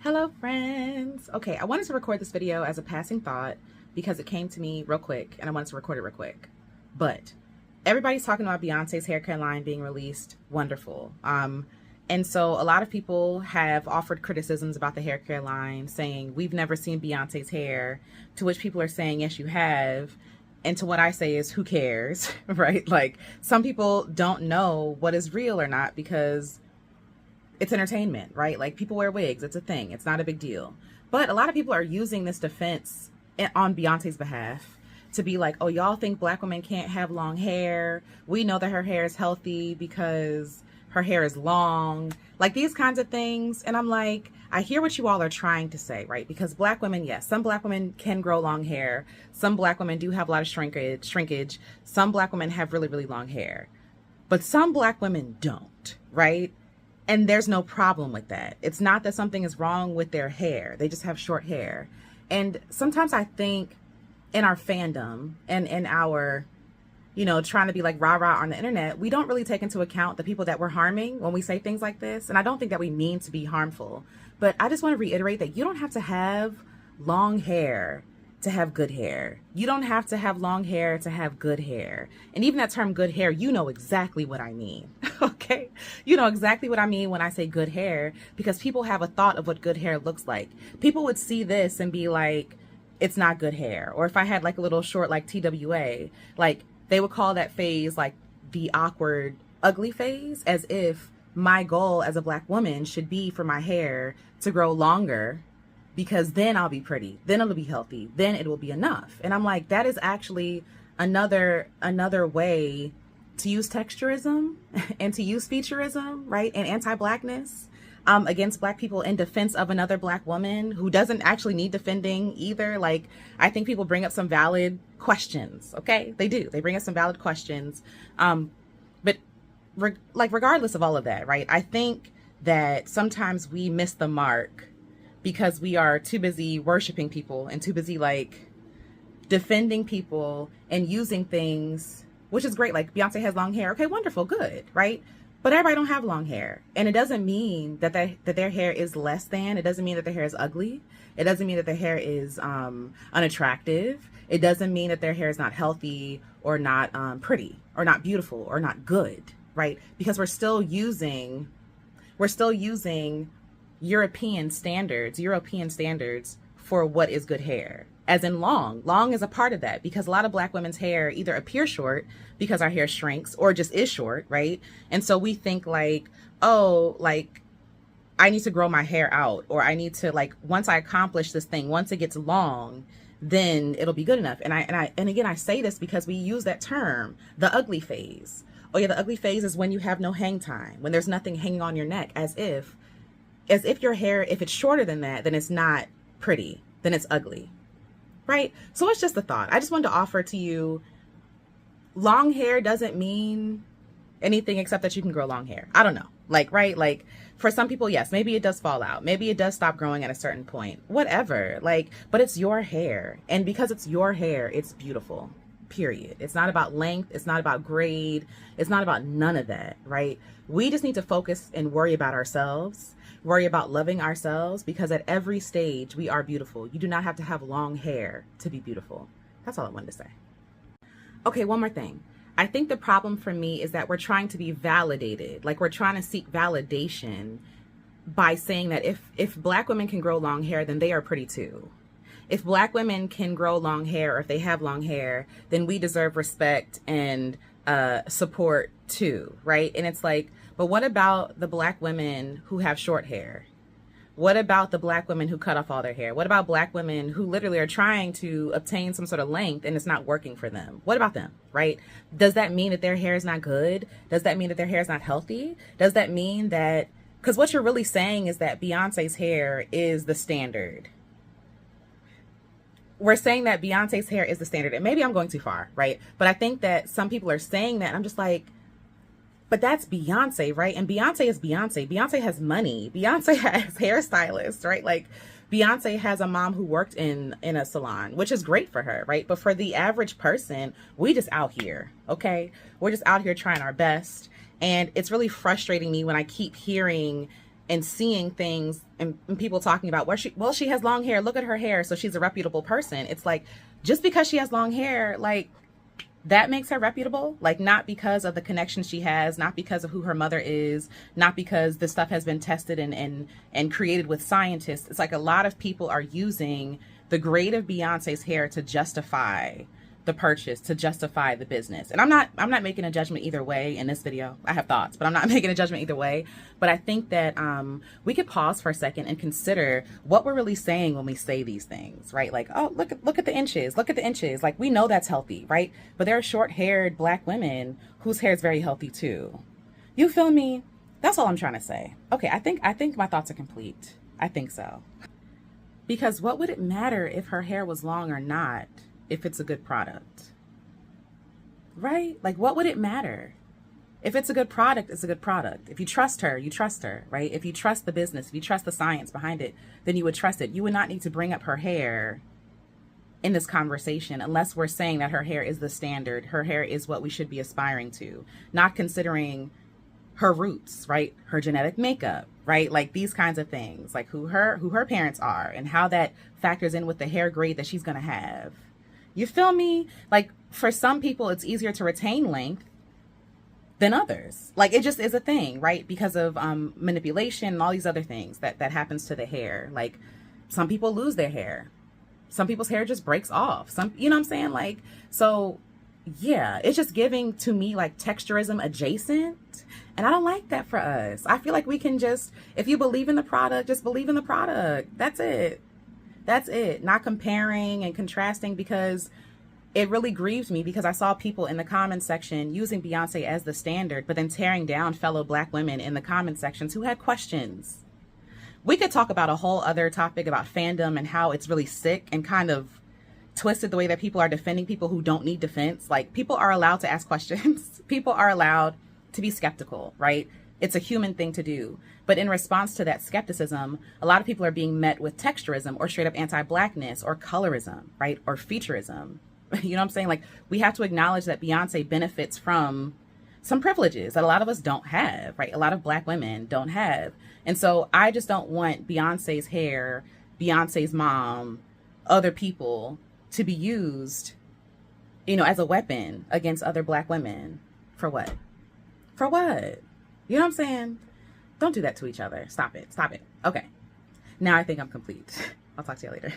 Hello friends. Okay, I wanted to record this video as a passing thought because it came to me real quick and I wanted to record it real quick. But everybody's talking about Beyonce's hair care line being released. Wonderful. And so a lot of people have offered criticisms about the hair care line, saying we've never seen Beyonce's hair, to which people are saying, yes, you have. And to what I say is, who cares, right? Like, some people don't know what is real or not because it's entertainment, right? Like, people wear wigs. It's a thing. It's not a big deal. But a lot of people are using this defense on Beyonce's behalf to be like, oh, y'all think black women can't have long hair. We know that her hair is healthy because her hair is long. Like, these kinds of things. And I'm like, I hear what you all are trying to say, right? Because black women, yes, some black women can grow long hair. Some black women do have a lot of shrinkage. Some black women have really, really long hair. But some black women don't, right? And there's no problem with that. It's not that something is wrong with their hair. They just have short hair. And sometimes I think in our fandom and in our, trying to be like rah-rah on the internet, we don't really take into account the people that we're harming when we say things like this. And I don't think that we mean to be harmful. But I just want to reiterate that you don't have to have long hair to have good hair. You don't have to have long hair to have good hair. And even that term good hair, you know exactly what I mean. Okay? You know exactly what I mean when I say good hair, because people have a thought of what good hair looks like. People would see this and be like, it's not good hair. Or if I had like a little short like TWA, like they would call that phase like the awkward, ugly phase, as if my goal as a black woman should be for my hair to grow longer, because then I'll be pretty, then it'll be healthy, then it will be enough. And I'm like, that is actually another way to use texturism and to use featureism, right? And anti-blackness against black people in defense of another black woman who doesn't actually need defending either. Like, I think people bring up some valid questions, okay? They do. They bring up some valid questions. But regardless of all of that, right? I think that sometimes we miss the mark because we are too busy worshiping people and too busy like defending people and using things, which is great. Like, Beyonce has long hair. Okay, wonderful, good, right? But everybody don't have long hair. And it doesn't mean that their hair is less than. It doesn't mean that their hair is ugly. It doesn't mean that their hair is unattractive. It doesn't mean that their hair is not healthy or not pretty or not beautiful or not good, right? Because we're still using European standards for what is good hair, as in long. Long is a part of that, because a lot of black women's hair either appear short because our hair shrinks or just is short, right? And so we think like, oh, like I need to grow my hair out, or I need to, like, once I accomplish this thing, once it gets long, then it'll be good enough. And again, I say this because we use that term, the ugly phase. Oh yeah, the ugly phase is when you have no hang time, when there's nothing hanging on your neck, as if your hair, if it's shorter than that, then it's not pretty, then it's ugly, right? So it's just a thought. I just wanted to offer to you, long hair doesn't mean anything except that you can grow long hair. I don't know, like, right? Like, for some people, yes, maybe it does fall out. Maybe it does stop growing at a certain point, whatever, like, but it's your hair. And because it's your hair, it's beautiful, period. It's not about length. It's not about grade. It's not about none of that, right? We just need to focus and worry about ourselves, worry about loving ourselves, because at every stage we are beautiful. You do not have to have long hair to be beautiful. That's all I wanted to say. Okay, one more thing. I think the problem for me is that we're trying to be validated. Like, we're trying to seek validation by saying that if black women can grow long hair, then they are pretty too. If black women can grow long hair, or if they have long hair, then we deserve respect and support too, right? And it's like, but what about the black women who have short hair? What about the black women who cut off all their hair? What about black women who literally are trying to obtain some sort of length and it's not working for them? What about them, right? Does that mean that their hair is not good? Does that mean that their hair is not healthy? Does that mean that, because what you're really saying is that Beyonce's hair is the standard. We're saying that Beyonce's hair is the standard, and maybe I'm going too far, right? But I think that some people are saying that, and I'm just like, but that's Beyonce, right? And Beyonce is Beyonce. Beyonce has money. Beyonce has hairstylists, right? Like, Beyonce has a mom who worked in a salon, which is great for her, right? But for the average person, we just out here, okay? We're just out here trying our best. And it's really frustrating me when I keep hearing and seeing things and people talking about well, she has long hair, look at her hair, so she's a reputable person. It's like, just because she has long hair, like, that makes her reputable? Like, not because of the connection she has, not because of who her mother is, not because this stuff has been tested and created with scientists. It's like a lot of people are using the grade of Beyonce's hair to justify the purchase, to justify the business. And I'm not making a judgment either way in this video. I have thoughts, but I'm not making a judgment either way. But I think that we could pause for a second and consider what we're really saying when we say these things, right? Like, oh, look at the inches, look at the inches. Like, we know that's healthy, right? But there are short-haired Black women whose hair is very healthy too. You feel me? That's all I'm trying to say. Okay, I think my thoughts are complete. I think so. Because what would it matter if her hair was long or not, if it's a good product, right? Like, what would it matter? If it's a good product, it's a good product. If you trust her, you trust her, right? If you trust the business, if you trust the science behind it, then you would trust it. You would not need to bring up her hair in this conversation unless we're saying that her hair is the standard. Her hair is what we should be aspiring to, not considering her roots, right? Her genetic makeup, right? Like, these kinds of things, like who her parents are and how that factors in with the hair grade that she's gonna have. You feel me? Like, for some people, it's easier to retain length than others. Like, it just is a thing, right? Because of manipulation and all these other things that happens to the hair. Like, some people lose their hair. Some people's hair just breaks off. You know what I'm saying? Like, so yeah, it's just giving to me like texturism adjacent. And I don't like that for us. I feel like we can just, if you believe in the product, just believe in the product. That's it. That's it. Not comparing and contrasting, because it really grieves me because I saw people in the comment section using Beyonce as the standard, but then tearing down fellow Black women in the comment sections who had questions. We could talk about a whole other topic about fandom and how it's really sick and kind of twisted the way that people are defending people who don't need defense. Like, people are allowed to ask questions. People are allowed to be skeptical, right? It's a human thing to do. But in response to that skepticism, a lot of people are being met with texturism or straight up anti-blackness or colorism, right? Or featureism. You know what I'm saying? Like, we have to acknowledge that Beyonce benefits from some privileges that a lot of us don't have, right? A lot of Black women don't have. And so I just don't want Beyonce's hair, Beyonce's mom, other people to be used, you know, as a weapon against other Black women. For what? For what? You know what I'm saying? Don't do that to each other. Stop it. Stop it. Okay. Now I think I'm complete. I'll talk to you later.